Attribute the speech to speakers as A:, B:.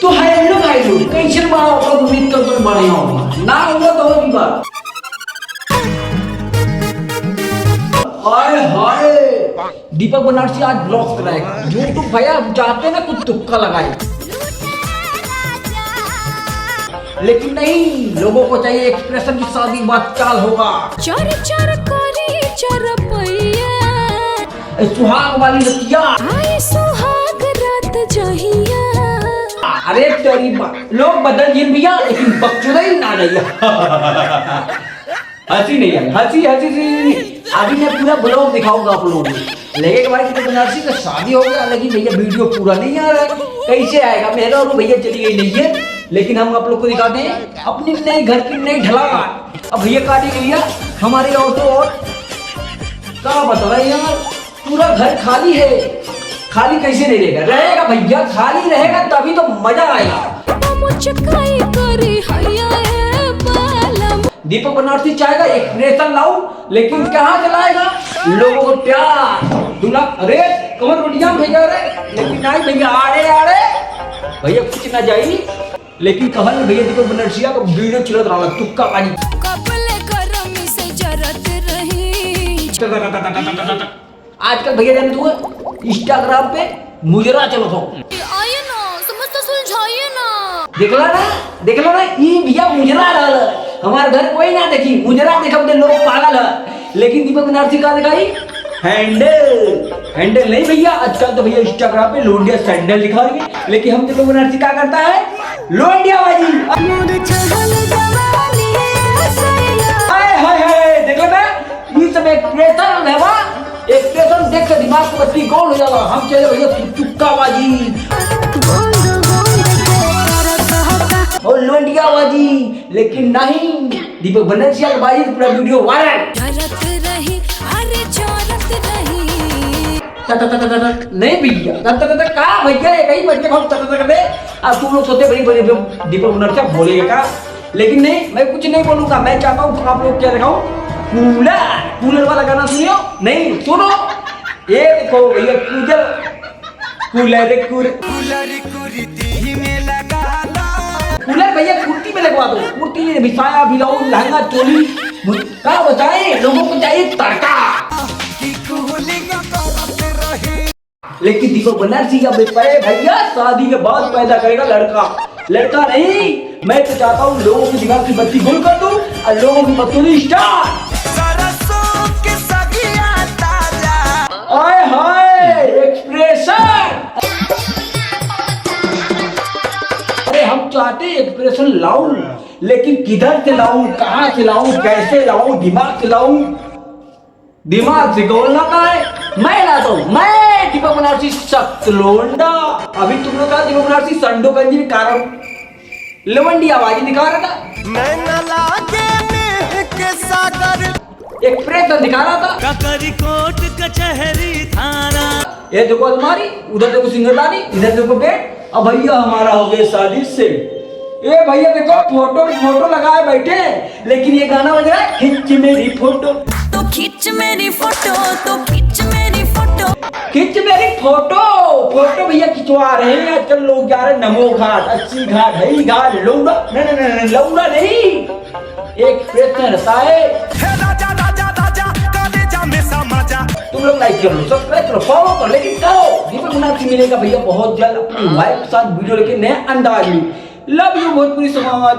A: तो हेलो भाई लोग टेंशन बड़ा होगा, उम्मीद करता हूँ बढ़िया होगा ना होगा तो होगी बात। हाय हाय दीपक बनारसी आज ब्लॉग कराएगा यूट्यूब भैया, चाहते ना कुछ तुक्का लगाए, लेकिन नहीं, लोगों को चाहिए एक्सप्रेशन की शादी बात चाल होगा।
B: चर चर करी चरपैया
A: सुहाग वाली रतिया,
B: आए सुहाग रात जहिया।
A: अरे तेरी लोग बदल जिन भैया, लेकिन बकचोदा ही ना रही। हंसी नहीं आई, हंसी अभी मैं पूरा ब्लॉग दिखाऊंगा आप लोगों को। लेकिन भाई दीपक बनारसी का शादी हो गया, लेकिन भैया वीडियो पूरा नहीं आ रहा है, कैसे आएगा? मेरा और भैया चली गई नहीं है, लेकिन हम आप लोग को दिखाते हैं अपनी नई घर की नई ढलान। अब भैया काटी भैया हमारे ऑटो और क्या बता रहे यार, पूरा घर खाली है। खाली कैसे नहीं रहेगा? रहेगा भैया, खाली रहेगा तभी तो मजा आएगा। दीपक बनारसी चाहेगा एक्सप्रेशन लाऊं, लेकिन कहाँ चलाएगा? लोगों को प्यार दूल्हा, अरे कमर रोटियां भैया रे, लेकिन नहीं भैया आड़े आड़े भैया कुछ ना जाई, लेकिन कमर में भैया दीपक बनारसिया का वीडियो चलत रहा तुक्का पानी। आजकल भैया जान तू इंस्टाग्राम पे मुजरा चलो तो
B: आइए ना, समझ तो सुलझाइए ना।
A: देखला ना ई भैया मुजरा रहल, हमारे घर कोई ना देखी मुजरा देखब दे लोग पागल है, लेकिन दीपक बनारसी का दिखाई हैंडल नहीं भैया, आजकल तो भैया इंस्टाग्राम पे लोंडिया सैंडल दिखा रही है, लेकिन हम दीपक बनारसी क्या करता है? लोंडिया बाजी। हाय हाय हाय देखो ना ये सब एक्सप्रेशन है, एक्सप्रेशन देख के दिमाग को बत्ती गोल हो जाएगा। हम चले भैया तुक्का बाजी और लोंडिया बाजी, लेकिन नहीं, दीपक बनारसी की बाजी पूरा वीडियो वायरल। नहीं भैया कहा भैया कहीं बच्चे को कर दे। अब तुम लोग सोचते बड़ी दीपक बनारसी बोलेगा क्या, लेकिन नहीं, मैं कुछ नहीं बोलूंगा। मैं चाहता हूँ आप लोग क्या दिखाऊं, कूलर वाला गाना सुनियो। नहीं सुनो, ये देखो भैया कूलर भैया कुर्ती में लगवा दो, कुर्ती में बिछाया भिलाओ लहंगा चोली क्या बताए, लोगों को चाहिए तड़का। लेकिन दीपक बनारसी का भैया शादी के बाद पैदा करेगा लड़का नहीं। मैं तो चाहता हूँ लोगों की दिमाग की बत्ती गुल कर दूं और लोगों की बत्ती स्टार्ट। हाय हाय एक्सप्रेशन, अरे हम चाहते एक्सप्रेशन लाऊं, लेकिन किधर से लाऊं, कहां से लाऊं, कैसे लाऊं? दिमाग से लाऊं, दिमाग से बोलना का है। मैं लाता हूं, मैं दीपक बनारसी सख्त लोंडा। अभी तुम लोग कहा दीपक बनारसी संडो गंजी में कारण लवंडी आवाज दिखा रहा था, मैं न लागे के सागर एक्सप्रेशन दिखा रहा था।
C: ककरी कोट कचहरी थाना,
A: ये देखो अलमारी, उधर देखो सिंगरदानी, इधर देखो बेड। अब भैया हमारा हो गया शादी से। ये भैया देखो फोटो लगाए बैठे, लेकिन ये गाना बज रहा है खिंच मेरी फोटो,
B: तो खींच मेरी फोटो, तो खींच मेरी फोटो,
A: खिंच मेरी फोटो भैया खिंचवा रहे हैं। आजकल लोग जा रहे नमो घाट, 80 घाट, हई घाट, लौंडा नहीं लौंडा नहीं, एक प्रश्न रहता है। तुम लोग लाइक करो, सब्सक्राइब करो, फॉलो करो, लेकिन करो दीपक बनारसी मिलेगा भैया बहुत जल्द अपनी वाइफ के साथ वीडियो लेके नए अंदाज में। लव यू भोजपुरी समाज।